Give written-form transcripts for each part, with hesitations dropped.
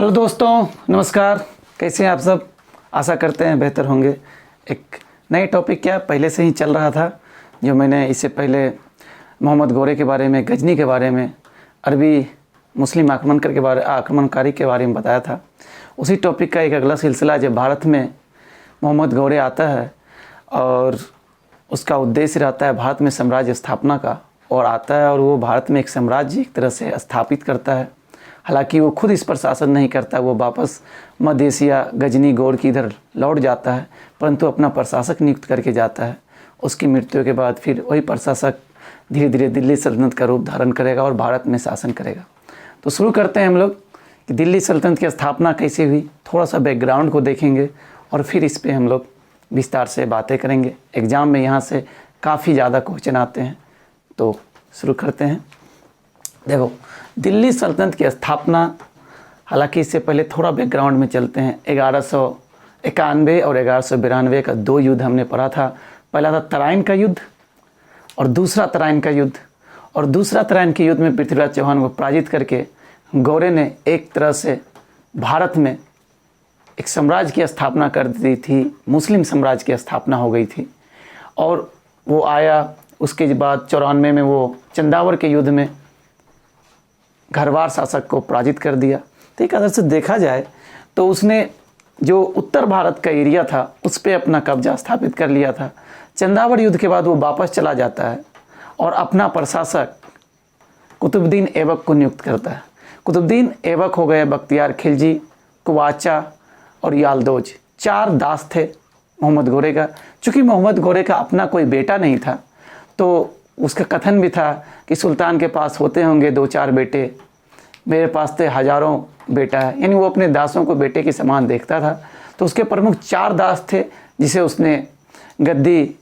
Hello दोस्तों, नमस्कार। कैसे हैं आप सब? आशा करते हैं बेहतर होंगे। एक नए टॉपिक क्या पहले से ही चल रहा था, जो मैंने इससे पहले मोहम्मद गोरे के बारे में, गजनी के बारे में, अरबी मुस्लिम आक्रमणकारी के बारे में बताया था। उसी टॉपिक का एक अगला सिलसिला, जब भारत में मोहम्मद गोरे आता है और उसका उद्देश्य रहता है भारत में साम्राज्य स्थापना का, और आता है और वो भारत में एक साम्राज्य एक तरह से स्थापित करता है। हालांकि वो खुद इस पर शासन नहीं करता, वो वापस मध्य एशिया गजनी गौर की इधर लौट जाता है, परंतु अपना प्रशासक नियुक्त करके जाता है। उसकी मृत्यु के बाद फिर वही प्रशासक धीरे धीरे दिल्ली सल्तनत का रूप धारण करेगा और भारत में शासन करेगा। तो शुरू करते हैं हम लोग कि दिल्ली सल्तनत की स्थापना कैसे हुई। थोड़ा सा बैकग्राउंड को देखेंगे और फिर इस पर हम लोग विस्तार से बातें करेंगे। एग्ज़ाम में यहाँ से काफ़ी ज़्यादा क्वेश्चन आते हैं, तो शुरू करते हैं। देखो, दिल्ली सल्तनत की स्थापना, हालांकि इससे पहले थोड़ा बैकग्राउंड में चलते हैं। 1191 और 1192 का दो युद्ध हमने पढ़ा था। पहला था तराइन का युद्ध और दूसरा तराइन का युद्ध। और दूसरा तराइन के युद्ध में पृथ्वीराज चौहान को पराजित करके गौरे ने एक तरह से भारत में एक साम्राज्य की स्थापना कर दी थी। मुस्लिम साम्राज्य की स्थापना हो गई थी। और वो आया, उसके बाद 94 में वो चंदावर के युद्ध में घरवार शासक को पराजित कर दिया। तो एक तरह से देखा जाए तो उसने जो उत्तर भारत का एरिया था उस पर अपना कब्जा स्थापित कर लिया था। चंदावर युद्ध के बाद वो वापस चला जाता है और अपना प्रशासक कुतुबुद्दीन ऐबक को नियुक्त करता है। कुतुबुद्दीन ऐबक हो गए बख्तियार खिलजी, कुवाचा और यालदोज। 4 दास थे मोहम्मद गोरे का। चूँकि मोहम्मद गोरे का अपना कोई बेटा नहीं था, तो उसका कथन भी था कि सुल्तान के पास होते होंगे 2-4 बेटे, मेरे पास तो हज़ारों बेटा है। यानी वो अपने दासों को बेटे के समान देखता था। तो उसके प्रमुख 4 दास थे, जिसे उसने गद्दी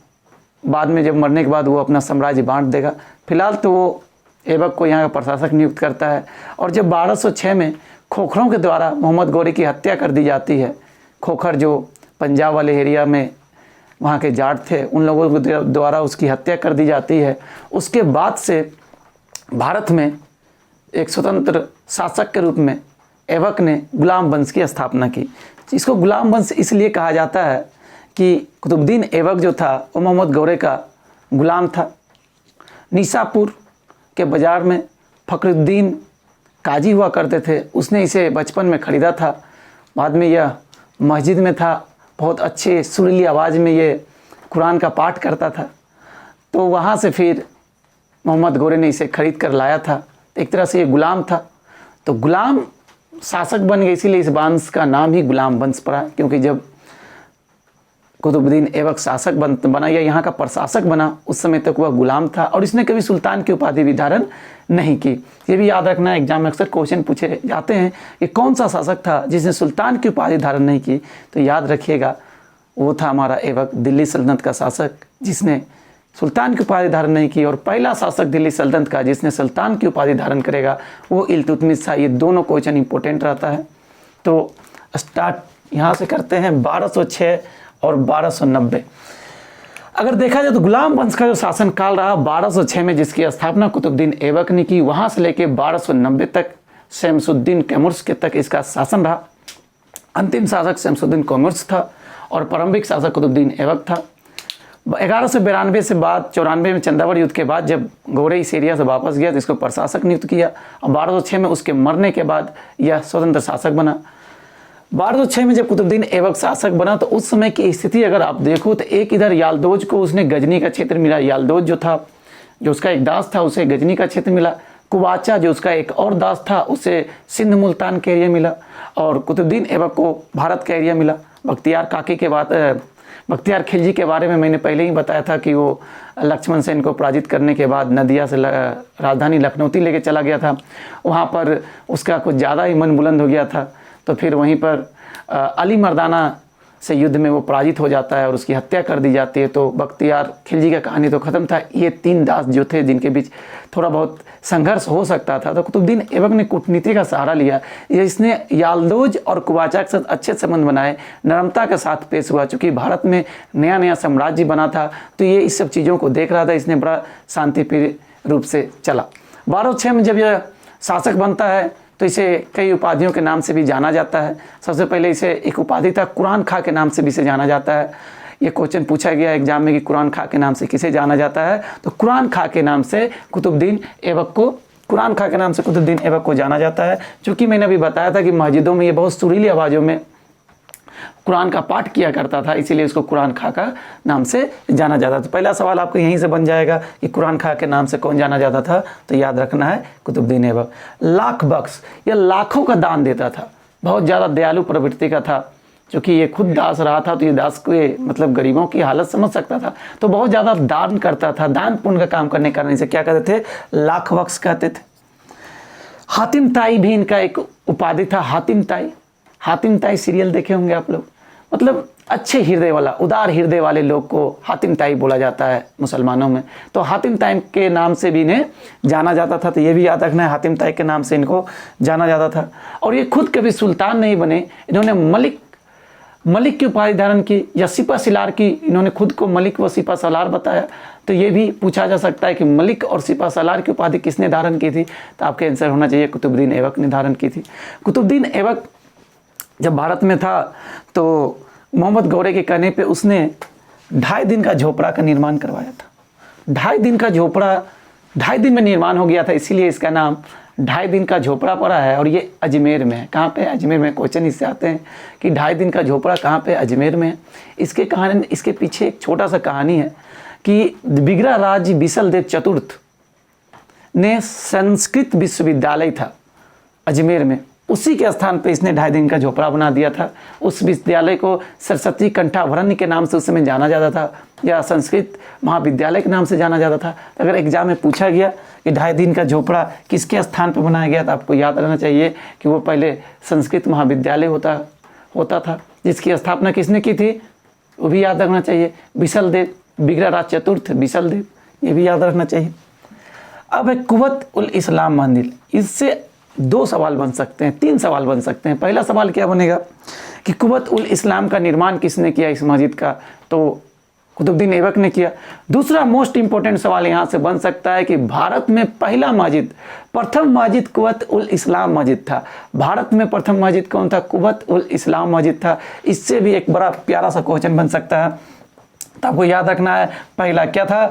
बाद में जब मरने के बाद वो अपना साम्राज्य बांट देगा। फिलहाल तो वो ऐबक को यहाँ का प्रशासक नियुक्त करता है। और जब 1206 में खोखरों के द्वारा मोहम्मद गोरे की हत्या कर दी जाती है, खोखर जो पंजाब वाले एरिया में वहाँ के जाट थे, उन लोगों के द्वारा उसकी हत्या कर दी जाती है। उसके बाद से भारत में एक स्वतंत्र शासक के रूप में ऐबक ने गुलाम वंश की स्थापना की। इसको गुलाम वंश इसलिए कहा जाता है कि कुतुबुद्दीन ऐबक जो था वो मोहम्मद गोरे का गुलाम था। निसापुर के बाज़ार में फ़खरुद्दीन काजी हुआ करते थे, उसने इसे बचपन में ख़रीदा था। बाद में यह मस्जिद में था, बहुत अच्छे सुरीली आवाज़ में ये कुरान का पाठ करता था। तो वहाँ से फिर मोहम्मद गोरे ने इसे ख़रीद कर लाया था। एक तरह से ये गुलाम था, तो गुलाम शासक बन गए, इसीलिए इस वंश का नाम ही गुलाम वंश पड़ा। क्योंकि जब कुतुबुद्दीन ऐबक शासक बना या यहाँ का प्रशासक बना, उस समय तक वह गुलाम था और इसने कभी सुल्तान की उपाधि भी धारण नहीं की। ये भी याद रखना, एग्जाम में अक्सर क्वेश्चन पूछे जाते हैं कि कौन सा शासक था जिसने सुल्तान की उपाधि धारण नहीं की। तो याद रखिएगा, वो था हमारा ऐबक, दिल्ली सल्तनत का शासक जिसने सुल्तान की उपाधि धारण नहीं की। और पहला शासक दिल्ली सल्तनत का जिसने सुल्तान की उपाधि धारण करेगा वो इल्तुतमिश था। ये दोनों क्वेश्चन इंपॉर्टेंट रहता है। तो स्टार्ट यहाँ से करते हैं 1206 और 1290। अगर देखा जाए तो गुलाम वंश का जो शासन काल रहा 1206 में, जिसकी स्थापना कुतुबुद्दीन ऐबक ने की, वहाँ से लेकर 1290 तक शमसुद्दीन कैमुर्स के तक इसका शासन रहा। अंतिम शासक शमसुद्दीन कैमुर्स था और प्रारंभिक शासक कुतुबुद्दीन ऐबक था। 1192 से बाद 94 में चंदावर युद्ध के बाद जब गोरे इस एरिया से वापस गया तो इसको प्रशासक नियुक्त किया। और 1206 में उसके मरने के बाद यह स्वतंत्र शासक बना। 1206 में जब कुतुबुद्दीन ऐबक शासक बना तो उस समय की स्थिति अगर आप देखो तो एक इधर यालदोज को उसने गजनी का क्षेत्र मिला। यालदोज जो था, जो उसका एक दास था, उसे गजनी का क्षेत्र मिला। कुवाचा जो उसका एक और दास था, उसे सिंध मुल्तान का एरिया मिला। और कुतुबुद्दीन ऐबक को भारत का एरिया मिला। बख्तियार खिलजी के बारे में मैंने पहले ही बताया था कि वो लक्ष्मण सेन को पराजित करने के बाद नदिया से राजधानी लखनौती लेके चला गया था। वहाँ पर उसका कुछ ज़्यादा ही मन बुलंद हो गया था, तो फिर वहीं पर अली मर्दाना से युद्ध में वो पराजित हो जाता है और उसकी हत्या कर दी जाती है। तो बख्तियार खिलजी का कहानी तो ख़त्म था। ये 3 दास जो थे जिनके बीच थोड़ा बहुत संघर्ष हो सकता था, तो कुतुबुद्दीन ऐबक ने कूटनीति का सहारा लिया। इसने यालदोज और कुवाचा के साथ अच्छे संबंध बनाए, नरमता के साथ पेश हुआ। चूँकि भारत में नया नया साम्राज्य बना था, तो ये इस सब चीज़ों को देख रहा था, इसने बड़ा शांतिप्रिय रूप से चला। 1206 में जब यह शासक बनता है तो इसे कई उपाधियों के नाम से भी जाना जाता है। सबसे पहले इसे एक उपाधि था कुरान खां के नाम से भी इसे जाना जाता है। ये क्वेश्चन पूछा गया एग्जाम में कि कुरान खां के नाम से किसे जाना जाता है, तो कुरान खां के नाम से कुतुबुद्दीन ऐबक को कुरान खां के नाम से कुतुबुद्दीन ऐबक को जाना जाता है। चूँकि मैंने अभी बताया था कि मस्जिदों में ये बहुत सुरीली आवाज़ों में कुरान का पाठ किया करता था, इसीलिए इसको कुरान खां का नाम से जाना जाता था। तो पहला सवाल आपको यहीं से बन जाएगा कि कुरान खां के नाम से कौन जाना जाता था, तो याद रखना है कुतुबुद्दीन ऐबक। लाख बख्श, यह लाखों का दान देता था, बहुत ज़्यादा दयालु प्रवृत्ति का था। क्योंकि ये खुद दास रहा था तो ये दास के मतलब गरीबों की हालत समझ सकता था, तो बहुत ज़्यादा दान करता था। दान पुण्य का काम करने के कारण इसे क्या कहते थे, लाख बख्श कहते थे। हातिम ताई भी इनका एक उपाधि था, हातिम ताई। हातिम ताई सीरियल देखे होंगे आप लोग, मतलब अच्छे हृदय वाला, उदार हृदय वाले लोग को हातिम ताई बोला जाता है मुसलमानों में। तो हातिम ताई के नाम से भी इन्हें जाना जाता था, तो ये भी याद रखना है, हातिम ताई के नाम से इनको जाना जाता था। और ये खुद कभी सुल्तान नहीं बने, इन्होंने मलिक की उपाधि धारण की या सिपा सलार की। इन्होंने खुद को मलिक व सिपा सलार बताया, तो ये भी पूछा जा सकता है कि मलिक और सिपा सलार की उपाधि किसने धारण की थी, तो आपके आंसर होना चाहिए कुतुबुद्दीन ऐबक ने धारण की थी। कुतुबुद्दीन ऐबक जब भारत में था तो मोहम्मद गौरे के कहने पे उसने 2.5 दिन का झोपड़ा का निर्माण करवाया था। 2.5 दिन का झोपड़ा 2.5 दिन में निर्माण हो गया था, इसीलिए इसका नाम 2.5 दिन का झोपड़ा पड़ा है। और ये अजमेर में है। कहाँ पे? अजमेर में। क्वेश्चन इससे आते हैं कि 2.5 दिन का झोपड़ा कहाँ पे? अजमेर में। इसके पीछे एक छोटा सा कहानी है कि बिगड़ा राज बिसलदेव चतुर्थ ने संस्कृत विश्वविद्यालय था अजमेर में, उसी के स्थान पे इसने 2.5 दिन का झोपड़ा बना दिया था। उस विद्यालय को सरस्वती कंठाभरण्य के नाम से उस समय जाना जाता था, या संस्कृत महाविद्यालय के नाम से जाना जाता था। अगर एग्जाम में पूछा गया कि 2.5 दिन का झोपड़ा किसके स्थान पर बनाया गया, तो आपको याद रहना चाहिए कि वो पहले संस्कृत महाविद्यालय होता था, जिसकी स्थापना किसने की थी, वो भी याद रखना चाहिए, बिसलदेव, बिगड़ा राज चतुर्थ बिसलदेव, ये भी याद रखना चाहिए। अब है कुव्वत उल इस्लाम मंदिर। इससे 2 सवाल बन सकते हैं, 3 सवाल बन सकते हैं। पहला सवाल क्या बनेगा कि कुव्वत उल इस्लाम का निर्माण किसने किया इस मस्जिद का, तो कुतुबुद्दीन ऐबक ने किया। दूसरा मोस्ट इंपॉर्टेंट सवाल यहाँ से बन सकता है कि भारत में प्रथम मस्जिद कुव्वत उल इस्लाम मस्जिद था। भारत में प्रथम मस्जिद कौन था? कुव्वत उल इस्लाम मस्जिद था। इससे भी एक बड़ा प्यारा सा क्वेश्चन बन सकता है, तो आपको याद रखना है पहला क्या था,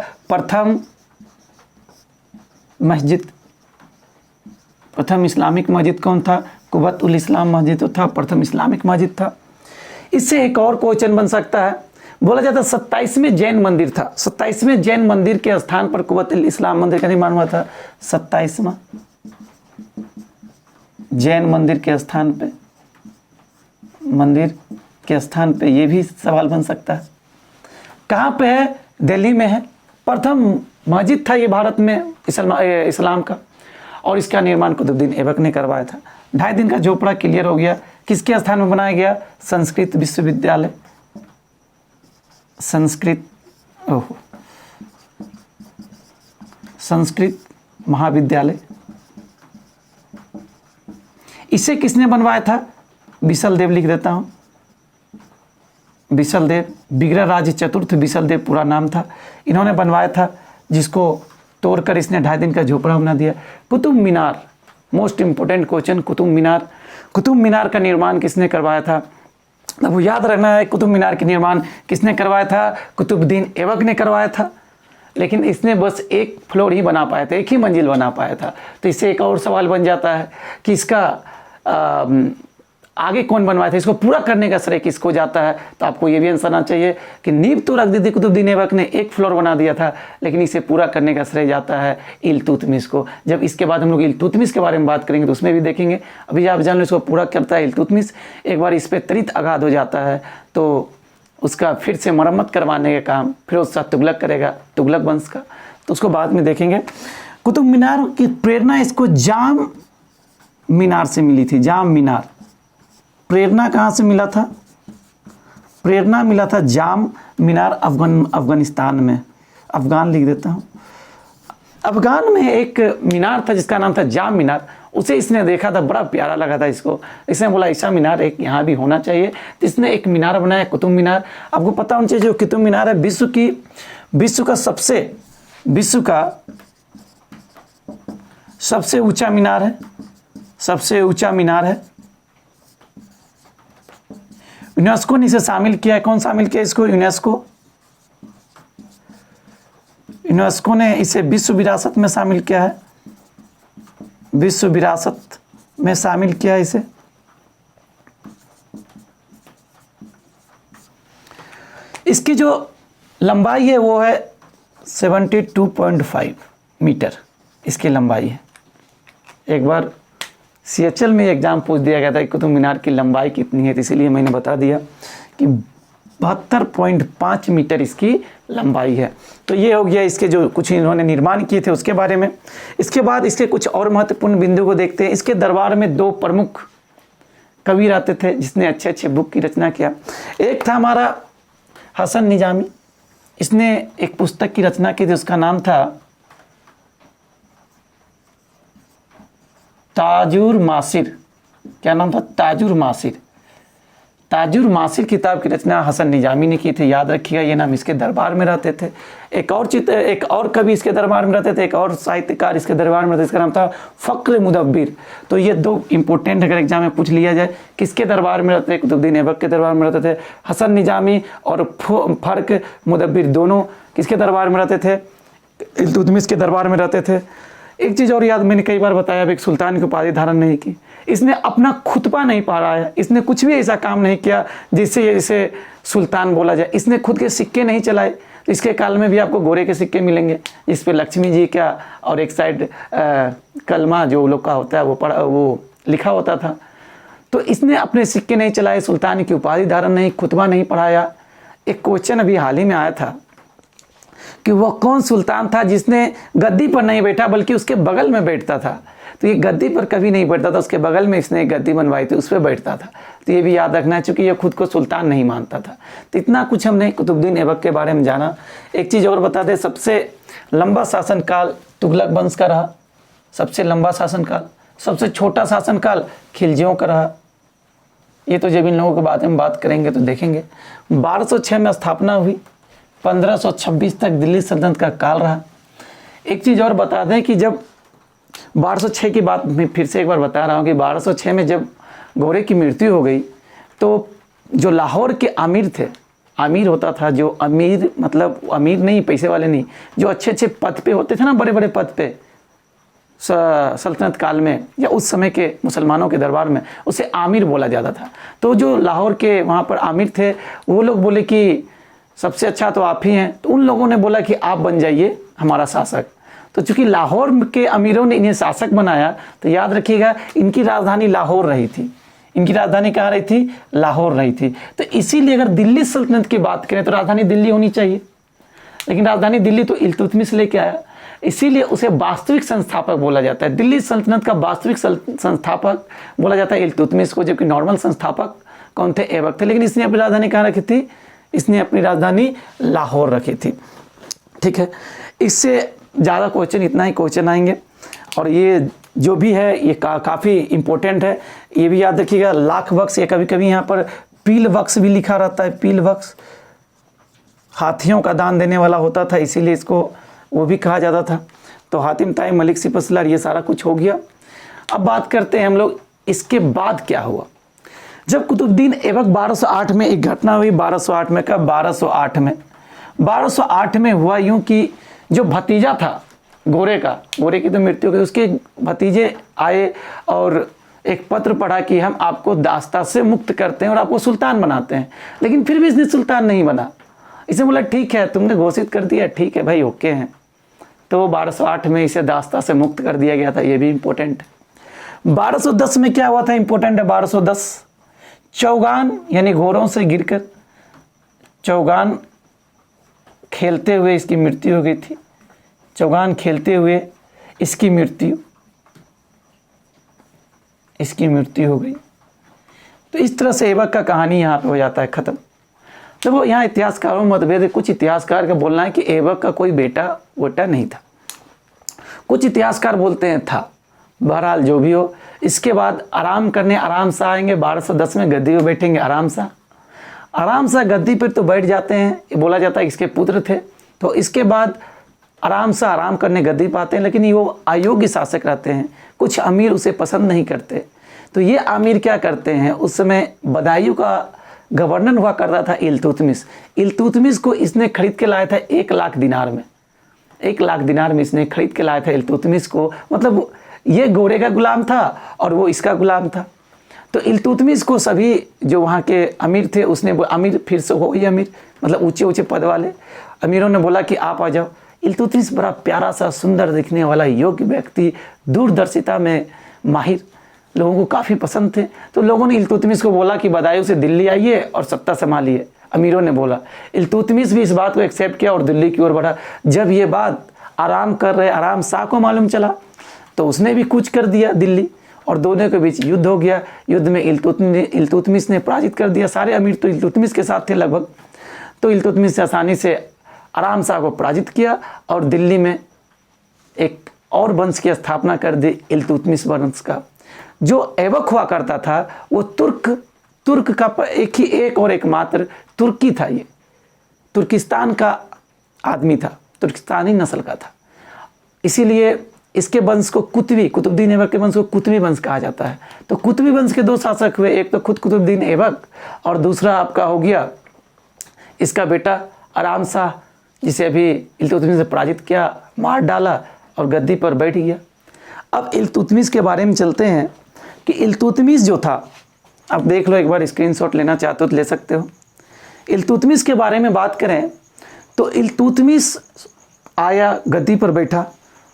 प्रथम इस्लामिक मस्जिद कौन था? कुव्वत उल इस्लाम मस्जिद था, प्रथम इस्लामिक मस्जिद था। इससे एक और क्वेश्चन बन सकता है, बोला जाता 27वें जैन मंदिर था, 27वें जैन मंदिर के स्थान पर कुव्वत उल इस्लाम मंदिर का निर्माण हुआ था। 27वां जैन मंदिर के स्थान पे ये भी सवाल बन सकता है। कहाँ पे है? दिल्ली में है। प्रथम मस्जिद था ये भारत में इस्लाम का, और इसका निर्माण कुतुबुद्दीन ऐबक ने करवाया था। 2.5 दिन का झोपड़ा क्लियर हो गया। किसके स्थान में बनाया गया? संस्कृत विश्वविद्यालय, संस्कृत महाविद्यालय। इसे किसने बनवाया था? बिसलदेव लिख देता हूं, बिसलदेव, बिगड़ा राज चतुर्थ बिसलदेव पूरा नाम था। इन्होंने बनवाया था, जिसको तोड़कर इसने 2.5 दिन का झोपड़ा बना दिया। Qutub Minar, most important question, Qutub Minar का निर्माण किसने करवाया था? अब वो याद रखना है, कुतुब मीनार का निर्माण किसने करवाया था? कुतुबुद्दीन ऐबक ने करवाया था। लेकिन इसने बस 1 फ्लोर ही बना पाया था, 1 ही मंजिल बना पाया था। तो इससे एक और सवाल बन जाता है कि इसका आगे कौन बनवाया था, इसको पूरा करने का श्रेय किसको जाता है? तो आपको ये भी आंसर आना चाहिए कि नींव तो रख दी थी कुतुबुद्दीन ऐबक ने, 1 फ्लोर बना दिया था, लेकिन इसे पूरा करने का श्रेय जाता है इल्तुतमिश को। जब इसके बाद हम लोग इल्तुतमिश के बारे में बात करेंगे तो उसमें भी देखेंगे। अभी आप जान लो इसको पूरा करता है इल्तुतमिश। एक बार इस पर त्वरित आघात हो जाता है तो उसका फिर से मरम्मत करवाने का काम फिर उसका तुगलक करेगा, तुगलक वंश का, तो उसको बाद में देखेंगे। कुतुब मीनार की प्रेरणा इसको जाम मीनार से मिली थी। जाम मीनार, प्रेरणा कहाँ से मिला था? प्रेरणा मिला था जाम मीनार, अफगानिस्तान में। अफगान लिख देता हूँ। अफगान में एक मीनार था जिसका नाम था जाम मीनार। उसे इसने देखा था, बड़ा प्यारा लगा था इसको। इसने बोला ऐसा मीनार एक यहाँ भी होना चाहिए। तो इसने एक मीनार बनाया, कुतुब मीनार। आपको पता होना चाहिए जो कुतुब मीनार है विश्व का सबसे ऊंचा मीनार है। सबसे ऊंचा मीनार है। यूनेस्को ने इसे शामिल किया है। कौन शामिल किया इसको? यूनेस्को। यूनेस्को ने इसे विश्व विरासत में शामिल किया है। विश्व विरासत में शामिल किया है इसे। इसकी जो लंबाई है वो है 72.5 मीटर इसकी लंबाई है। एक बार CHL में एग्जाम पूछ दिया गया था कि कुतुब मीनार की लंबाई कितनी है, तो इसीलिए मैंने बता दिया कि 72.5 मीटर इसकी लंबाई है। तो ये हो गया इसके जो कुछ इन्होंने निर्माण किए थे उसके बारे में। इसके बाद इसके कुछ और महत्वपूर्ण बिंदु को देखते हैं। इसके दरबार में 2 प्रमुख कवि रहते थे जिसने अच्छे अच्छे बुक की रचना किया। एक था हमारा हसन निजामी। इसने एक पुस्तक की रचना की थी, उसका नाम था ताजुर मासिर। क्या नाम था? ताजुर मासिर। ताजुर मासिर किताब की रचना हसन निजामी ने की थी, याद रखिएगा ये नाम। इसके दरबार में रहते थे। एक और कवि इसके दरबार में रहते थे, एक और साहित्यकार इसके दरबार में रहते थे, इसका नाम था फ़क्र मुदब्बिर। तो ये 2 इंपॉर्टेंट अगर एग्जाम में पूछ लिया जाए, किसके दरबार में रहते थे? कुतुबुद्दीन ऐबक के दरबार में रहते थे। हसन निजामी और फ़क्र मुदब्बिर दोनों किसके दरबार में रहते थे? इल्तुतमिश के दरबार में रहते थे। एक चीज़ और याद, मैंने कई बार बताया, अब एक सुल्तान की उपाधि धारण नहीं की। इसने अपना खुतबा नहीं पढ़ाया। इसने कुछ भी ऐसा काम नहीं किया जिससे इसे सुल्तान बोला जाए। इसने खुद के सिक्के नहीं चलाए। तो इसके काल में भी आपको गोरे के सिक्के मिलेंगे जिस पे लक्ष्मी जी का और एक साइड कलमा जो लोग का होता है वो लिखा होता था। तो इसने अपने सिक्के नहीं चलाए, सुल्तान की उपाधि धारण नहीं, खुतबा नहीं पढ़ाया। एक क्वेश्चन अभी हाल ही में आया था कि वह कौन सुल्तान था जिसने गद्दी पर नहीं बैठा बल्कि उसके बगल में बैठता था। तो ये गद्दी पर कभी नहीं बैठता था, उसके बगल में इसने एक गद्दी बनवाई थी, उस पर बैठता था। तो ये भी याद रखना है, चूँकि ये खुद को सुल्तान नहीं मानता था। तो इतना कुछ हमने कुतुबुद्दीन ऐबक के बारे में जाना। एक चीज़ और बता दें, सबसे लंबा शासनकाल तुगलक वंश का रहा। सबसे लंबा शासनकाल। सबसे छोटा शासनकाल खिलजियों का रहा। ये तो जब इन लोगों के बारे में बात करेंगे तो देखेंगे। 1206 में स्थापना हुई, 1526 तक दिल्ली सल्तनत का काल रहा। एक चीज़ और बता दें कि जब 1206 की बात मैं फिर से एक बार बता रहा हूँ कि 1206 में जब घोड़े की मृत्यु हो गई तो जो लाहौर के आमिर थे, आमिर होता था जो अमीर, मतलब अमीर नहीं, पैसे वाले नहीं, जो अच्छे अच्छे पद पे होते थे ना, बड़े बड़े पद पे सल्तनत काल में या उस समय के मुसलमानों के दरबार में, उसे आमिर बोला जाता था। तो जो लाहौर के वहाँ पर आमिर थे वो लोग बोले कि सबसे अच्छा तो आप ही हैं। तो उन लोगों ने बोला कि आप बन जाइए हमारा शासक। तो चूंकि लाहौर के अमीरों ने इन्हें शासक बनाया, तो याद रखिएगा इनकी राजधानी लाहौर रही थी। इनकी राजधानी कहाँ रही थी? लाहौर रही थी। तो इसीलिए अगर दिल्ली सल्तनत की बात करें तो राजधानी दिल्ली होनी चाहिए, लेकिन राजधानी दिल्ली तो इल्तुतमिश लेके आया, इसीलिए उसे वास्तविक संस्थापक बोला जाता है। दिल्ली सल्तनत का वास्तविक संस्थापक बोला जाता है इल्तुतमिश को, जबकि नॉर्मल संस्थापक कौन थे? ऐबक थे। लेकिन इसने अपनी राजधानी कहाँ रखी थी? इसने अपनी राजधानी लाहौर रखी थी। ठीक है, इससे ज़्यादा क्वेश्चन, इतना ही क्वेश्चन आएंगे। और ये जो भी है ये काफ़ी इम्पोर्टेंट है, ये भी याद रखिएगा। लाख वक्स, या कभी कभी यहाँ पर पील वक्स भी लिखा रहता है। पील वक्स हाथियों का दान देने वाला होता था, इसीलिए इसको वो भी कहा जाता था। तो हातिम ताई, मलिक सिपहसालार, ये सारा कुछ हो गया। अब बात करते हैं हम लोग इसके बाद क्या हुआ। जब कुतुबुद्दीन ऐबक 1208 में एक घटना हुई। 1208 में कब? 1208 में हुआ यूं कि जो भतीजा था घोड़े की तो मृत्यु हो गई, उसके भतीजे आए और एक पत्र पढ़ा कि हम आपको दास्ता से मुक्त करते हैं और आपको सुल्तान बनाते हैं। लेकिन फिर भी इसने सुल्तान नहीं बना। इसने बोला ठीक है, तुमने घोषित कर दिया, ठीक है भाई, ओके हैं। तो 1208 में इसे दास्ता से मुक्त कर दिया गया था। ये भी इंपॉर्टेंट है। 1210 में क्या हुआ था? इंपॉर्टेंट है। 1210 चौगान यानी घोड़ों से गिरकर चौगान खेलते हुए इसकी मृत्यु हो गई थी। चौगान खेलते हुए इसकी मृत्यु हो गई। तो इस तरह से ऐबक का कहानी यहाँ पे हो जाता है ख़त्म। तो वो यहाँ इतिहासकारों में मतभेद है। कुछ इतिहासकार का बोलना है कि ऐबक का कोई बेटा नहीं था। कुछ इतिहासकार बोलते हैं था। बहरहाल जो भी हो, इसके बाद आराम से आएंगे। 1210 में गद्दी पर बैठेंगे आराम सा गद्दी पर तो बैठ जाते हैं। ये बोला जाता है इसके पुत्र थे। तो इसके बाद आराम से आराम करने गद्दी पाते हैं, लेकिन वो अयोग्य शासक रहते हैं। कुछ अमीर उसे पसंद नहीं करते, तो ये अमीर क्या करते हैं, उस समय बदायूं का गवर्नर हुआ करता था इल्तुतमिश। इल्तुतमिश को इसने खरीद के लाया था 1 लाख दिनार में। 1 लाख दिनार में इसने खरीद के लाया था इल्तुतमिश को। मतलब ये गोरे का गुलाम था और वो इसका गुलाम था। तो इल्तुतमिश को सभी जो वहाँ के अमीर थे, उसने अमीर फिर से हो ही अमीर, मतलब ऊंचे ऊंचे पद वाले अमीरों ने बोला कि आप आ जाओ। इल्तुतमिश बड़ा प्यारा सा सुंदर दिखने वाला योग्य व्यक्ति, दूरदर्शिता में माहिर, लोगों को काफ़ी पसंद थे। तो लोगों ने इल्तुतमिश को बोला कि बदायूं से दिल्ली आइए और सत्ता संभालिए। अमीरों ने बोला। इल्तुतमिश भी इस बात को एक्सेप्ट किया और दिल्ली की ओर बढ़ा। जब ये बात आराम कर रहे आराम शाह को मालूम चला तो उसने भी कूच कर दिया दिल्ली और दोनों के बीच युद्ध हो गया। युद्ध में इल्तुतमिश ने पराजित कर दिया। सारे अमीर तो इल्तुतमिश के साथ थे लगभग। तो इल्तुतमिश ने आसानी से आराम शाह को पराजित किया और दिल्ली में एक और वंश की स्थापना कर दी, इल्तुतमिश वंश का। जो ऐबक हुआ करता था वो तुर्क का एक और एकमात्र तुर्की था। ये तुर्किस्तान का आदमी था, तुर्किस्तानी नस्ल का था। इसीलिए इसके वंश को कुतुबुद्दीन ऐबक के वंश को कुतुबी वंश कहा जाता है। तो कुतुबी वंश के 2 शासक हुए, एक तो खुद कुतुबुद्दीन ऐबक और दूसरा आपका हो गया इसका बेटा आराम शाह, जिसे अभी इल्तुतमिश ने पराजित किया, मार डाला और गद्दी पर बैठ गया। अब इल्तुतमिश के बारे में चलते हैं कि इल्तुतमिश जो था, आप देख लो एक बार, स्क्रीनशॉट लेना चाहते हो तो ले सकते हो। इल्तुतमिश के बारे में बात करें तो इल्तुतमिश आया, गद्दी पर बैठा।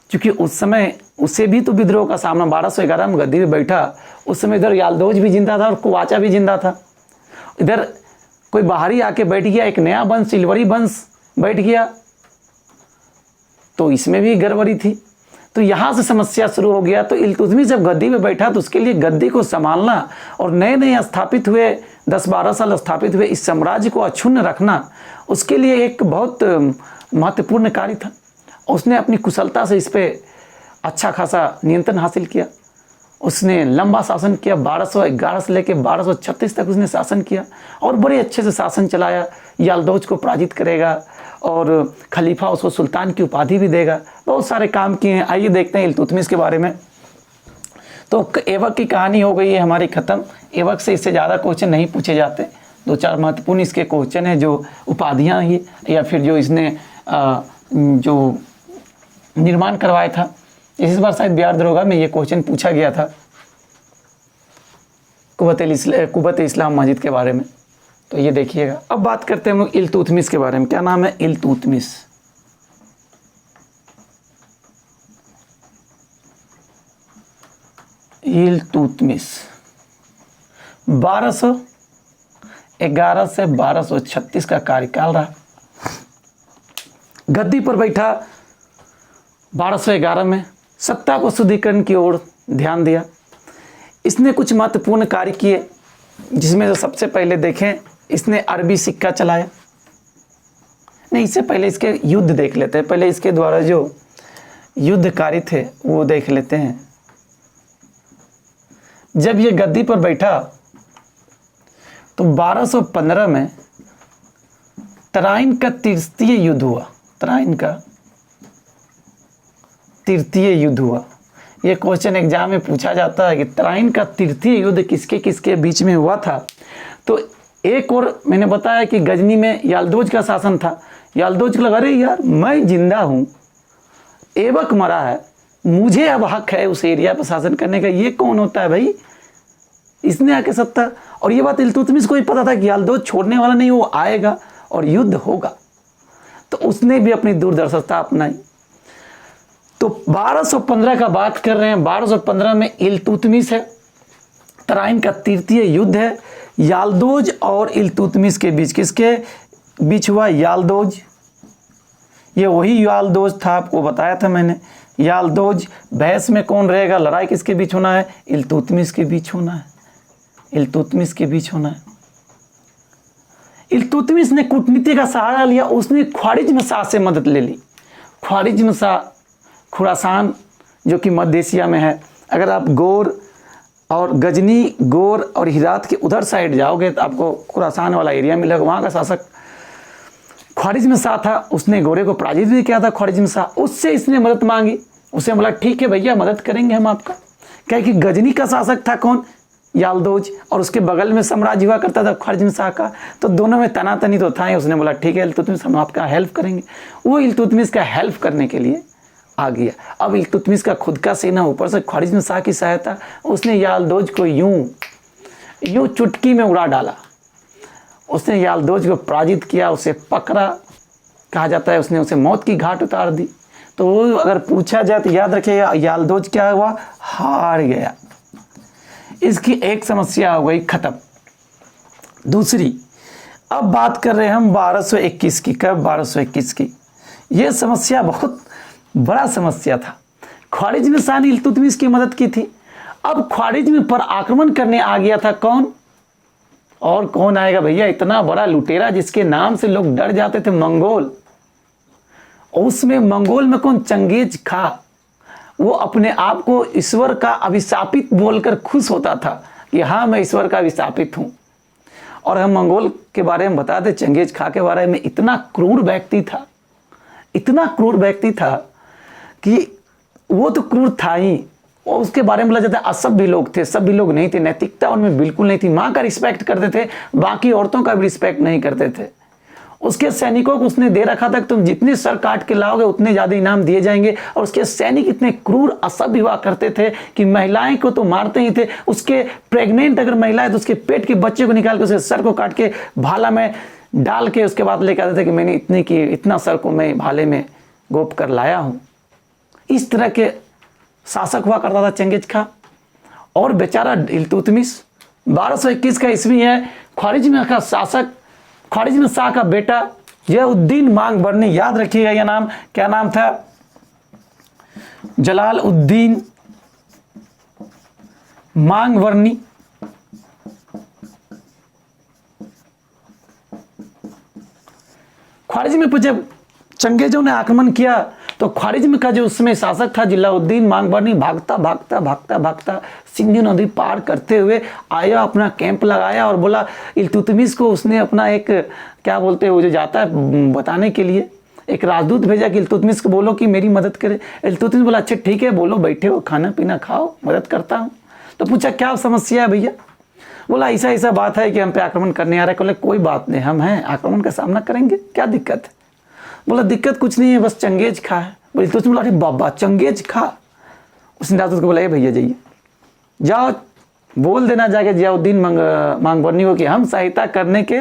क्योंकि उस समय उसे भी तो विद्रोह का सामना, 1211 में गद्दी पर बैठा। उस समय इधर यालदोज भी जिंदा था और कुवाचा भी जिंदा था। इधर कोई बाहरी आके बैठ गया, एक नया वंश सिल्वरी वंश बैठ गया, तो इसमें भी गड़बड़ी थी। तो यहाँ से समस्या शुरू हो गया। तो इल्तुतमिश जब गद्दी पे बैठा तो उसके लिए गद्दी को संभालना और नए नए स्थापित हुए 10-12 साल स्थापित हुए इस साम्राज्य को अक्षुण्ण रखना, उसके लिए एक बहुत महत्वपूर्ण कार्य था। उसने अपनी कुशलता से इस पर अच्छा खासा नियंत्रण हासिल किया। उसने लंबा शासन किया, 1211 से लेकर 1236 तक उसने शासन किया और बड़े अच्छे से शासन चलाया। यालदोज को पराजित करेगा और खलीफा उसको सुल्तान की उपाधि भी देगा। बहुत सारे काम किए हैं। आइए देखते हैं इल्तुतमिश के बारे में। तो ऐबक की कहानी हो गई है हमारी ख़त्म। ऐबक से इससे ज़्यादा क्वेश्चन नहीं पूछे जाते। 2-4 महत्वपूर्ण इसके क्वेश्चन हैं, जो उपाधियाँ ही या फिर जो इसने जो निर्माण करवाया था। इस बार शायद बिहार दरोगा में ये क्वेश्चन पूछा गया था कुव्वत इस्लाम मस्जिद के बारे में। तो ये देखिएगा। अब बात करते हैं हम लोग इल्तुतमिश के बारे में। क्या नाम है? इल्तुतमिश। इल्तुतमिश 1211 से 1236 का कार्यकाल रहा। गद्दी पर बैठा 1211 में, सत्ता को शुद्धिकरण की ओर ध्यान दिया। इसने कुछ महत्वपूर्ण कार्य किए, जिसमें से सबसे पहले देखें, इसने अरबी सिक्का चलाया। नहीं, इससे पहले इसके युद्ध देख लेते हैं। पहले इसके द्वारा जो युद्ध कार्य थे वो देख लेते हैं। जब ये गद्दी पर बैठा तो 1215 में तराइन का तृतीय युद्ध हुआ। तराइन का तृतीय युद्ध हुआ। ये क्वेश्चन एग्जाम में पूछा जाता है कि तराइन का तृतीय युद्ध किसके किसके बीच में हुआ था। तो एक और मैंने बताया कि गजनी में यालदोज का शासन था। यालदोज को लगा, अरे यार मैं जिंदा हूँ, ऐबक मरा है, मुझे अब हक है उस एरिया पर शासन करने का। ये कौन होता है भाई, इसने आके सत्ता। और ये बात इल्तुतमिश को भी पता था कि यालदोज छोड़ने वाला नहीं, वो आएगा और युद्ध होगा। तो उसने भी अपनी दूरदर्शिता अपनाई। तो 1215 का बात कर रहे हैं। 1215 में इल्तुतमिश है, तराइन का तृतीय युद्ध है यालदोज और इल्तुतमिश के बीच। किसके बीच हुआ? यालदोज। ये वही यालदोज था, आपको बताया था मैंने। यालदोज बहस में कौन रहेगा, लड़ाई किसके बीच होना है? इल्तुतमिश के बीच होना है। इल्तुतमिश के बीच होना है। इल्तुतमिश ने कूटनीति का सहारा लिया। उसने ख्वारिज्म शाह से मदद ले ली। ख्वारिज्म शाह खुरासान जो कि मध्य एशिया में है। अगर आप गोर और गजनी, गोर और हिरात के उधर साइड जाओगे तो आपको खुरासान वाला एरिया मिलेगा। वहाँ का शासक ख्वारिज़्म शाह था, उसने गोरे को पराजित भी किया था ख्वारिज़्म शाह, उससे इसने मदद मांगी। उसे बोला ठीक है भैया मदद करेंगे हम आपका। क्या कि गजनी का शासक था कौन, याल्दोज, और उसके बगल में साम्राज्य हुआ करता था ख्वारिज़्म शाह का, तो दोनों में तनातनी तो था ही। उसने बोला ठीक है इल्तुतमिश हम आपका हेल्प करेंगे। वो इल्तुतमिश का हेल्प करने के लिए आ गया। अब इल्तुतमिश का खुद का सेना, ऊपर से ख्वारिज़्म शाह की सहायता, उसने याल्दोज को यूं चुटकी में उड़ा डाला। उसने याल्दोज को पराजित किया, उसे पकड़ा, कहा जाता है उसने उसे मौत की घाट उतार दी। तो वो अगर पूछा जाए तो याद रखिएगा याल्दोज क्या हुआ, हार गया। इसकी एक समस्या हो गई खत्म। दूसरी, अब बात कर रहे हैं हम 1221 की। कब? 1221 की। ये समस्या बहुत बड़ा समस्या था। ख्वारिज़्म शाह ने इल्तुतमिश की मदद की थी। अब ख्वारिज़्म पर आक्रमण करने आ गया था कौन, और कौन आएगा भैया, इतना बड़ा लुटेरा जिसके नाम से लोग डर जाते थे, मंगोल। उसमें मंगोल में कौन, चंगेज खा। वो अपने आप को ईश्वर का अभिशापित बोलकर खुश होता था कि हाँ मैं ईश्वर का अभिशापित हूँ। और हम मंगोल के बारे में बता दें, चंगेज खा के बारे में, इतना क्रूर व्यक्ति था, इतना क्रूर व्यक्ति था कि वो तो क्रूर था ही, और उसके बारे में बोला जाता है असभ्य लोग थे, सभ्य लोग नहीं थे, नैतिकता उनमें बिल्कुल नहीं थी। माँ का रिस्पेक्ट करते थे, बाकी औरतों का भी रिस्पेक्ट नहीं करते थे। उसके सैनिकों को उसने दे रखा था कि तुम जितने सर काट के लाओगे उतने ज़्यादा इनाम दिए जाएंगे। और उसके सैनिक इतने क्रूर असभ्य हुआ करते थे कि महिलाएं को तो मारते ही थे। उसके प्रेग्नेंट अगर महिला है तो उसके पेट के बच्चे को निकाल के उसके सर को काट के भाला में डाल के उसके बाद लेकर आते थे कि मैंने इतना सर को मैं भाले में गोप कर लाया हूँ। इस तरह के शासक हुआ करता था चंगेज खा। और बेचारा इल्तुतमिश 1221 का ईस्वी है, ख्वारिज़्म का शासक, ख्वारिज़्म शाह का बेटा जलालुद्दीन मांगबरनी। याद रखिएगा यह नाम, क्या नाम था, जलालुद्दीन मांगबरनी। ख्वारिज़्म पर जब चंगेजों ने आक्रमण किया तो ख्वारिज़्म का जो उसमें शासक था जलालुद्दीन मांगबरनी भागता भागता भागता भागता सिंधु नदी पार करते हुए आया, अपना कैंप लगाया और बोला इल्तुतमिश को, उसने अपना एक क्या बोलते हैं वो जो जाता है बताने के लिए, एक राजदूत भेजा कि इल्तुतमिश को बोलो कि मेरी मदद करे। इल्तुतमिश बोला अच्छा ठीक है बोलो, बैठे हो, खाना पीना खाओ, मदद करता हूँ। तो पूछा क्या समस्या है भैया, बोला ऐसा ऐसा बात है कि हम पे आक्रमण करने आ रहे हैं। बोले कोई बात नहीं, हम हैं, आक्रमण का सामना करेंगे, क्या दिक्कत है। बोला दिक्कत कुछ नहीं है, बस चंगेज खा है। बोले तो उसने बोला अरे बाबा चंगेज खा। उसने राजदूत को बोला ये भैया जाइए, जाओ बोल देना जाके जलालुद्दीन मांगबरनी को कि हम सहायता करने के,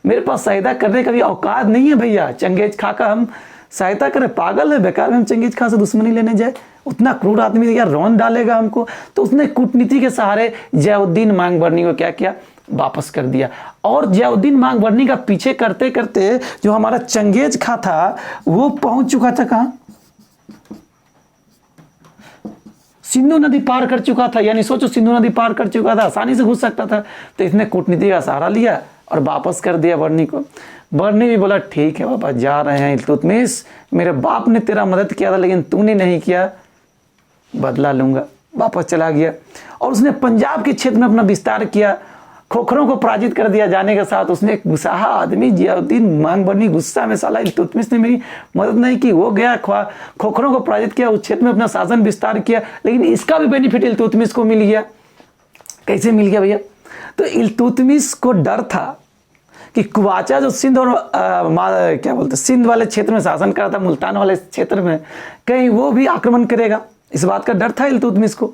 मेरे पास सहायता करने का भी औकात नहीं है भैया, चंगेज खा का हम सहायता करें, पागल है, बेकार में हम चंगेज खा से दुश्मनी लेने जाए, उतना क्रूर आदमी यार रौन डालेगा हमको। तो उसने कूटनीति के सहारे जलालुद्दीन मांगबरनी को क्या किया, वापस कर दिया। और जलालुद्दीन मांगबरनी का पीछे करते करते जो हमारा चंगेज खा था वो पहुंच चुका था कहां, सिंधु नदी पार कर चुका था। यानी सोचो सिंधु नदी पार कर चुका था, आसानी से घुस सकता था। तो इसने कूटनीति का सहारा लिया और वापस कर दिया बरनी को। बरनी भी बोला ठीक है बाबा जा रहे हैं इल्तुतमिश, मेरे बाप ने तेरा मदद किया था लेकिन तूने नहीं किया, बदला लूंगा। वापस चला गया और उसने पंजाब के क्षेत्र में अपना विस्तार किया, खोखरों को पराजित कर दिया। जाने के साथ उसने एक गुस्साहा आदमी जलालुद्दीन मांगबरनी गुस्सा में, साला इल्तुतमिश ने मेरी मदद नहीं की, वो गया खोखरों को पराजित किया, उस क्षेत्र में अपना शासन विस्तार किया। लेकिन इसका भी बेनिफिट इल्तुतमिश को मिल गया। कैसे मिल गया भैया, तो इल्तुतमिश को डर था कि कुवाचा जो सिंध और क्या बोलते सिंध वाले क्षेत्र में शासन कर रहा था, मुल्तान वाले क्षेत्र में, कहीं वो भी आक्रमण करेगा, इस बात का डर था इल्तुतमिश को।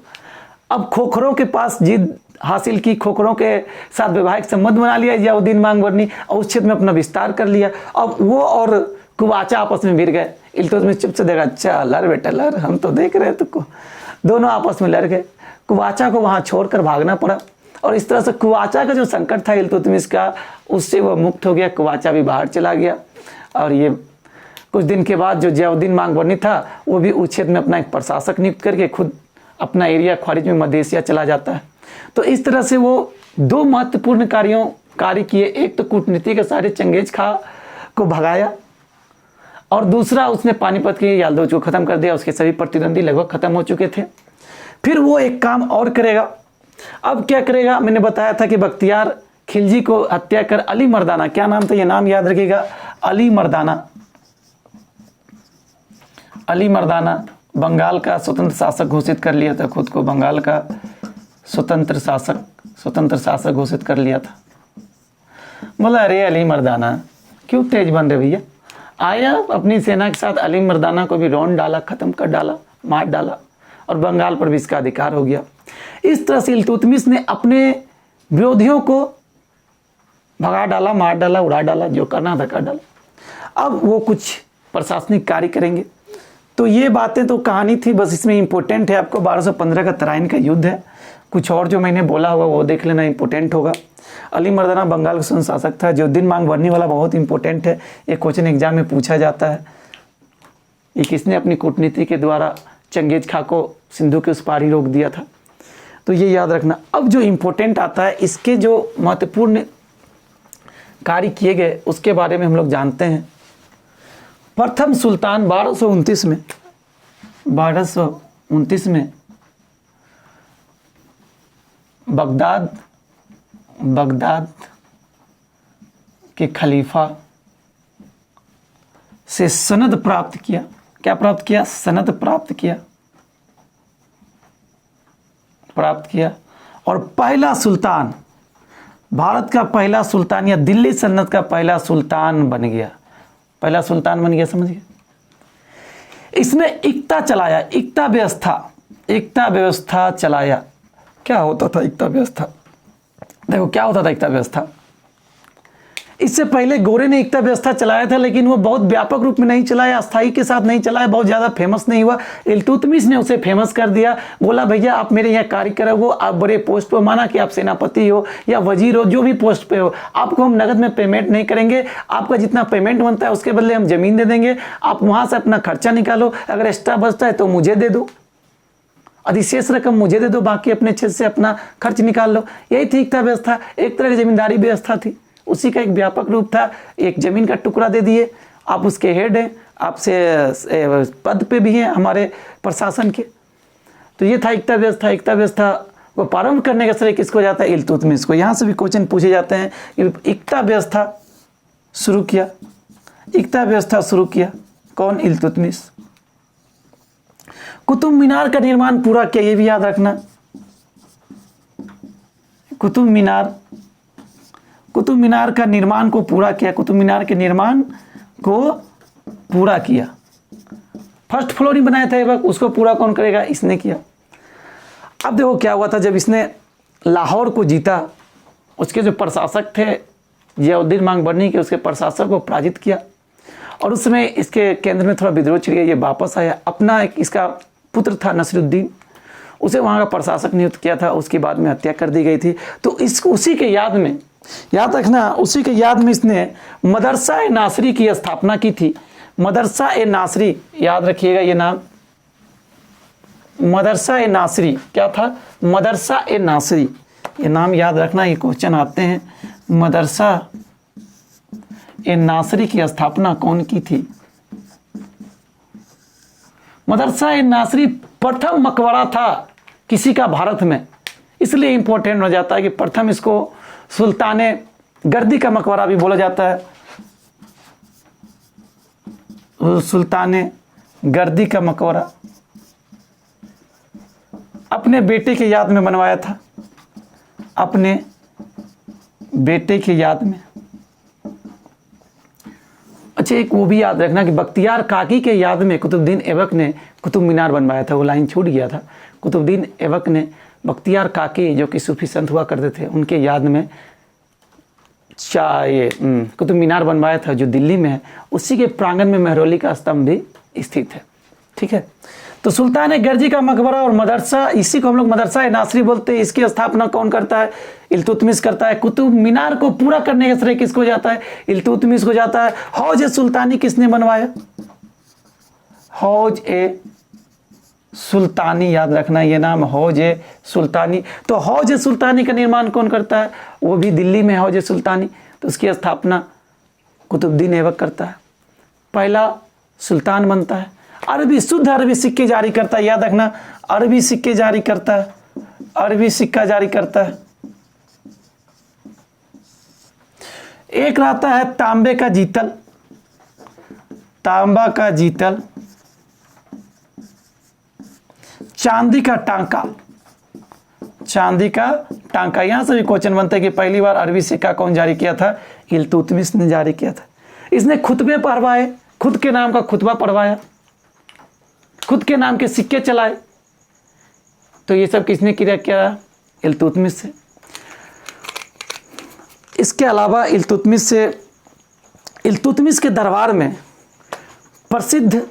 अब खोखरों के पास जीत हासिल की, खोखरों के साथ वैवाहिक संबंध बना लिया जलालुद्दीन मांगबरनी और उस क्षेत्र में अपना विस्तार कर लिया। अब वो और कुवाचा आपस में भिड़ गए। इल्तुतमिश चुप से देखा, अच्छा लड़ बेटा लड़, हम तो देख रहे हैं तुमको। दोनों आपस में लड़ गए, कुवाचा को वहां छोड़कर भागना पड़ा। और इस तरह से कुवाचा का जो संकट था इल्तुतमिश का, उससे वो मुक्त हो गया, कुवाचा भी बाहर चला गया। और ये कुछ दिन के बाद जो जलालुद्दीन मांगबरनी था वो भी उस क्षेत्र में अपना एक प्रशासक नियुक्त करके खुद अपना एरिया ख्वारिज़्म में मध्य एशिया चला जाता है। तो इस तरह से वो दो महत्वपूर्ण कार्य किए। एक तो कूटनीति के सहारे चंगेज खा को भगाया और दूसरा उसने पानीपत के याल्दोज को खत्म कर दिया। उसके सभी प्रतिद्वंदी लगभग खत्म हो चुके थे। फिर वो एक काम और करेगा। अब क्या करेगा, मैंने बताया था कि बख्तियार खिलजी को हत्या कर अली मर्दाना, क्या नाम था, ये नाम याद रखिएगा, अली मर्दाना। अली मर्दाना बंगाल का स्वतंत्र शासक घोषित कर लिया था, खुद को बंगाल का स्वतंत्र शासक घोषित कर लिया था। बोला अरे अली मर्दाना क्यों तेज बन रहे भैया, आया अपनी सेना के साथ, अली मर्दाना को भी रौंद डाला, ख़त्म कर डाला, मार डाला, और बंगाल पर भी इसका अधिकार हो गया। इस तरह से इल्तुतमिश ने अपने विरोधियों को भगा डाला, मार डाला, उड़ा डाला, जो करना था कर डाला। अब वो कुछ प्रशासनिक कार्य करेंगे। तो ये बातें तो कहानी थी, बस इसमें इम्पोर्टेंट है आपको 1215 का तराइन का युद्ध है। कुछ और जो मैंने बोला होगा वो देख लेना, इम्पोर्टेंट होगा। अली मर्दाना बंगाल का स्वतंत्र शासक था। ज्योतिर्दिन मांग भरने वाला बहुत इंपॉर्टेंट है, एक क्वेश्चन एग्जाम में पूछा जाता है। ये किसने अपनी कूटनीति के द्वारा चंगेज खां को सिंधु के उस पार ही रोक दिया था, तो ये याद रखना। अब जो इम्पोर्टेंट आता है, इसके जो महत्वपूर्ण कार्य किए गए उसके बारे में हम लोग जानते हैं। प्रथम सुल्तान 1229 में बगदाद के खलीफा से सनद प्राप्त किया। क्या प्राप्त किया? सनद प्राप्त किया। और पहला सुल्तान, भारत का पहला सुल्तान या दिल्ली सल्तनत का पहला सुल्तान बन गया। पहला सुल्तान बन गया, समझ गए। इसने एकता व्यवस्था चलाया। क्या होता था एकता व्यवस्था? देखो क्या होता था एकता व्यवस्था। इससे पहले गोरे ने एकता व्यवस्था चलाया था, लेकिन वो बहुत व्यापक रूप में नहीं चलाया, अस्थाई के साथ नहीं चलाया, बहुत ज़्यादा फेमस नहीं हुआ। इल्तुतमिश ने उसे फेमस कर दिया। बोला भैया आप मेरे यहाँ कार्य करो, आप बड़े पोस्ट पर, माना कि आप सेनापति हो या वजीर हो, जो भी पोस्ट पे हो, आपको हम नगद में पेमेंट नहीं करेंगे, आपका जितना पेमेंट बनता है उसके बदले हम ज़मीन दे देंगे, आप वहाँ से अपना खर्चा निकालो, अगर एक्स्ट्रा बचता है तो मुझे दे दो, अधिशेष रकम मुझे दे दो, बाकी अपने क्षेत्र से अपना खर्च निकाल लो। यही थी एकता व्यवस्था, एक तरह की जमींदारी व्यवस्था थी। उसी का एक व्यापक रूप था। एक जमीन का टुकड़ा दे दिए, आप उसके हेड हैं, आपसे पद पे भी हैं हमारे प्रशासन के। तो ये था एकता व्यवस्था। एकता व्यवस्था को प्रारंभ करने का श्रेय किसको जाता है? इल्तुतमिश को। यहाँ से भी क्वेश्चन पूछे जाते हैं कि एकता व्यवस्था शुरू किया कौन? इल्तुतमिश। कुतुब मीनार का निर्माण पूरा किया, ये भी याद रखना। कुतुब मीनार का निर्माण को पूरा किया। कुतुब मीनार के निर्माण को पूरा किया। फर्स्ट फ्लोर ही बनाया था ये वक्त, उसको पूरा कौन करेगा? इसने किया। अब देखो क्या हुआ था, जब इसने लाहौर को जीता, उसके जो प्रशासक थे जियाउद्दीन मांग बरनी के, उसके प्रशासक को पराजित किया, और उस समय इसके केंद्र में थोड़ा विद्रोह छिड़ गया, ये वापस आया। अपना एक इसका पुत्र था नसीरुद्दीन, उसे वहाँ का प्रशासक नियुक्त किया था, उसके बाद में हत्या कर दी गई थी। तो इसको उसी के याद में, याद रखना, उसी के याद में इसने मदरसा-ए नासरी की स्थापना की थी। मदरसा-ए नासरी, याद रखिएगा ये नाम, मदरसा-ए नासरी। क्या था? मदरसा-ए नासरी, ये नाम याद रखना, ये क्वेश्चन आते हैं। मदरसा-ए नासरी की स्थापना कौन की थी? मदरसा-ए नासरी प्रथम मकबरा था किसी का भारत में, इसलिए इंपॉर्टेंट हो जाता है कि प्रथम इसको सुल्ताने गर्दी का मकबरा भी बोला जाता है। सुल्ताने गर्दी का मकबरा अपने बेटे के याद में बनवाया था, अपने बेटे के याद में। अच्छा, एक वो भी याद रखना कि बख्तियार काकी के याद में कुतुबुद्दीन ऐबक ने कुतुब मीनार बनवाया था। वो लाइन छूट गया था। कुतुबुद्दीन ऐबक ने बख्तियार काकी, जो कि सूफी संत हुआ करते थे, उनके याद में ये कुतुब मीनार बनवाया था, जो दिल्ली में है। उसी के प्रांगण में मेहरौली का स्तंभ भी स्थित है। ठीक है, तो सुल्तान गर्जी का मकबरा और मदरसा, इसी को हम लोग मदरसा-ए नासरी बोलते हैं। इसकी स्थापना कौन करता है? इल्तुतमिश करता है। कुतुब मीनार को पूरा करने का श्रेय किसको जाता है? इल्तुतमिश को जाता है। हौज-ए-सुल्तानी किसने बनवाया? हौज-ए-सुल्तानी, याद रखना ये नाम, हौज-ए-सुल्तानी। तो हौज-ए-सुल्तानी का निर्माण कौन करता है? वो भी दिल्ली में हौज-ए-सुल्तानी। तो उसकी स्थापना कुतुबुद्दीन ऐबक करता है। पहला सुल्तान बनता है। अरबी, शुद्ध अरबी सिक्के जारी करता है, याद रखना, अरबी सिक्के जारी करता है, अरबी सिक्का जारी करता है। एक रहता है तांबे का जीतल, तांबा का जीतल, चांदी का टांका, चांदी का टांका। यहां से भी क्वेश्चन बनता है कि पहली बार अरबी सिक्का कौन जारी किया था? इल्तुतमिश ने जारी किया था। इसने खुतबे पढ़वाए, खुद के नाम का खुतबा पढ़वाया, खुद के नाम के सिक्के चलाए। तो ये सब किसने किया? इल्तुतमिश से। इसके अलावा इल्तुतमिश के दरबार में प्रसिद्ध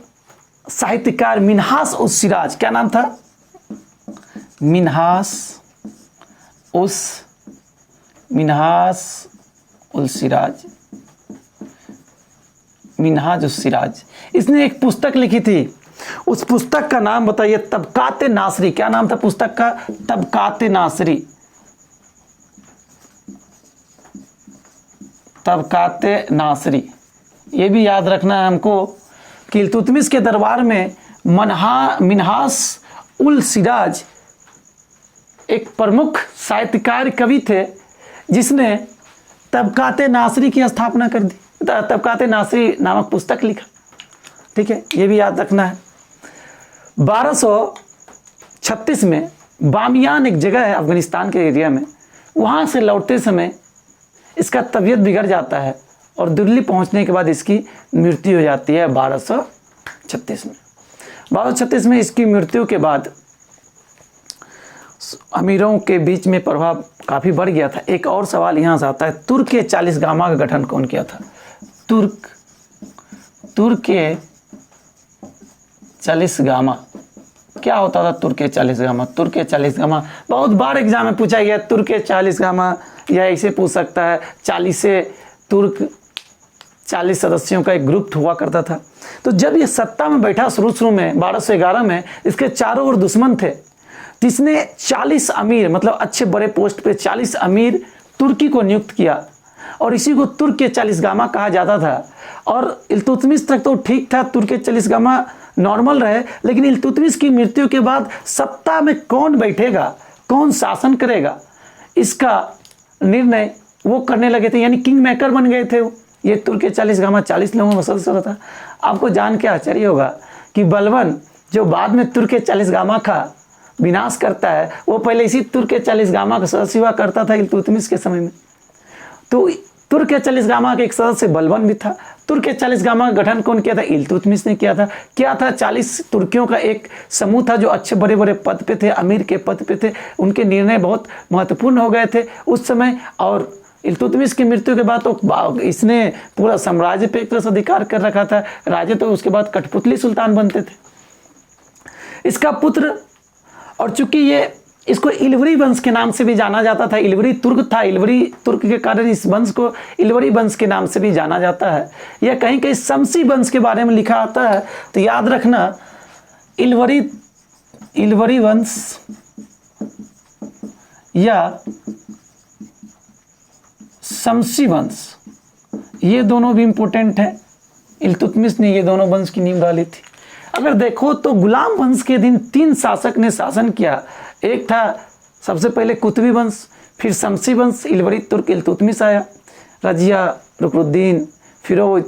साहित्यकार मिन्हास उस सिराज, क्या नाम था? मिन्हास उल सिराज, मिन्हाज उस सिराज, इसने एक पुस्तक लिखी थी। उस पुस्तक का नाम बताइए? तबकाते नासरी। क्या नाम था पुस्तक का? तबकाते नासरी। तबकाते नासरी। ये भी याद रखना है हमको कि इल्तुतमिश के दरबार में मिन्हास उल सिराज एक प्रमुख साहित्यकार कवि थे, जिसने तबकाते नासरी की स्थापना कर दी, तबकाते नासरी नामक पुस्तक लिखा। ठीक है, ये भी याद रखना है। 1236 में बामियान एक जगह है अफगानिस्तान के एरिया में, वहाँ से लौटते समय इसका तबीयत बिगड़ जाता है और दिल्ली पहुँचने के बाद इसकी मृत्यु हो जाती है 1236 में। 1236 में इसकी मृत्यु के बाद अमीरों के बीच में प्रभाव काफ़ी बढ़ गया था। एक और सवाल यहाँ से आता है, तुर्क चालीसगामा का गठन कौन किया था? तुर्क चालीसगामा क्या होता था? तुर्क चालीसगामा बहुत बार एग्जाम में पूछा गया। तुर्क चालीसगामा या ऐसे पूछ सकता है 40 सदस्यों का एक ग्रुप हुआ करता था। तो जब ये सत्ता में बैठा शुरू में 1211 में, इसके चारों ओर दुश्मन थे। जिसने 40 अमीर, मतलब अच्छे बड़े पोस्ट पे 40 अमीर तुर्की को नियुक्त किया और इसी को तुर्क चालीसगामा कहा जाता था। और इल्तुतमिश तक तो ठीक था, तुर्क चालीसगामा नॉर्मल रहे, लेकिन इल्तुतमिश की मृत्यु के बाद सत्ता में कौन बैठेगा, कौन शासन करेगा, इसका निर्णय वो करने लगे थे, यानी किंग मेकर बन गए थे वो। ये तुर्क चालीसगामा 40 लोगों का सदस्य था। आपको जान के आश्चर्य होगा कि बलबन जो बाद में तुर्क चालीसगामा का विनाश करता है, वो पहले इसी तुर्क चालीसगामा का सदस्य हुआ करता था इल्तुतमिश के समय में। तो तुर्क चालीसगामा के एक सदस्य बलबन भी था। तुर्क चालीसगामा का गठन कौन किया था? इल्तुतमिश ने किया था। क्या था? 40 तुर्कियों का एक समूह था जो अच्छे बड़े बड़े पद पे थे, अमीर के पद पे थे। उनके निर्णय बहुत महत्वपूर्ण हो गए थे उस समय। और इल्तुतमिश की मृत्यु के बाद तो इसने पूरा साम्राज्य पे एक तरह से अधिकार कर रखा था। राजे तो उसके बाद कठपुतली सुल्तान बनते थे। इसका पुत्र, और चूंकि ये इसको इलवरी वंश के नाम से भी जाना जाता था, इलवरी तुर्क था, इलवरी तुर्क के कारण इस वंश को इलवरी वंश के नाम से भी जाना जाता है। या कहीं कहीं शमसी वंश के बारे में लिखा आता है, तो याद रखना इलवरी वंश या शमसी वंश, ये दोनों भी इंपॉर्टेंट हैं। इल्तुतमिश ने ये दोनों वंश की नींव डाली थी। अगर देखो तो गुलाम वंश के दिन 3 शासक ने शासन किया। एक था सबसे पहले कुतुबी वंश, फिर शमसी वंश, इलवरी तुर्क इल्तुतमिश आया, रजिया, रुकनुद्दीन, फिरोज,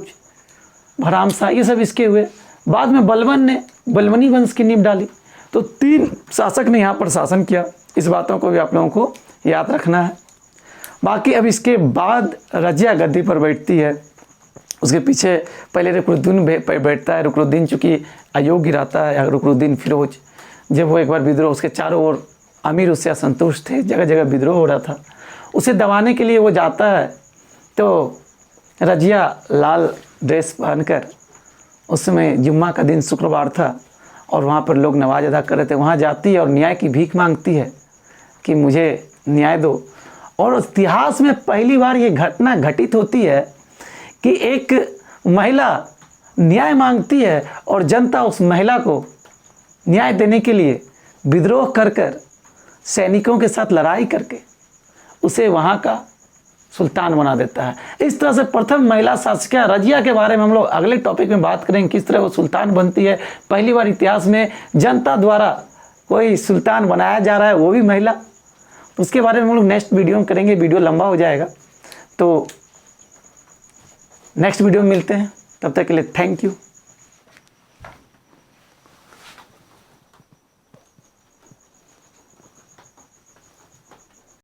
भराम शाह, ये सब इसके हुए। बाद में बलबन ने बलबनी वंश की नींव डाली। तो 3 शासक ने यहाँ पर शासन किया। इस बातों को भी आप लोगों को याद रखना है। बाकी अब इसके बाद रजिया गद्दी पर बैठती है। उसके पीछे पहले रुकनुद्दीन बैठता है। रुकनुद्दीन चूँकि अयोग्य रहता है, रुकनुद्दीन फिरोज, जब वो एक बार विद्रोह, उसके चारों ओर अमीर उससे असंतुष्ट थे, जगह जगह विद्रोह हो रहा था, उसे दबाने के लिए वो जाता है। तो रजिया लाल ड्रेस पहनकर, उस समय जुम्मा का दिन शुक्रवार था और वहाँ पर लोग नमाज अदा कर रहे थे, वहाँ जाती है और न्याय की भीख मांगती है कि मुझे न्याय दो। और इतिहास में पहली बार ये घटना घटित होती है कि एक महिला न्याय मांगती है और जनता उस महिला को न्याय देने के लिए विद्रोह कर सैनिकों के साथ लड़ाई करके उसे वहाँ का सुल्तान बना देता है। इस तरह से प्रथम महिला शासिका रजिया के बारे में हम लोग अगले टॉपिक में बात करेंगे, किस तरह वो सुल्तान बनती है। पहली बार इतिहास में जनता द्वारा कोई सुल्तान बनाया जा रहा है, वो भी महिला। उसके बारे में हम लोग नेक्स्ट वीडियो में करेंगे, वीडियो लंबा हो जाएगा। तो नेक्स्ट वीडियो में मिलते हैं, तब तक के लिए थैंक यू।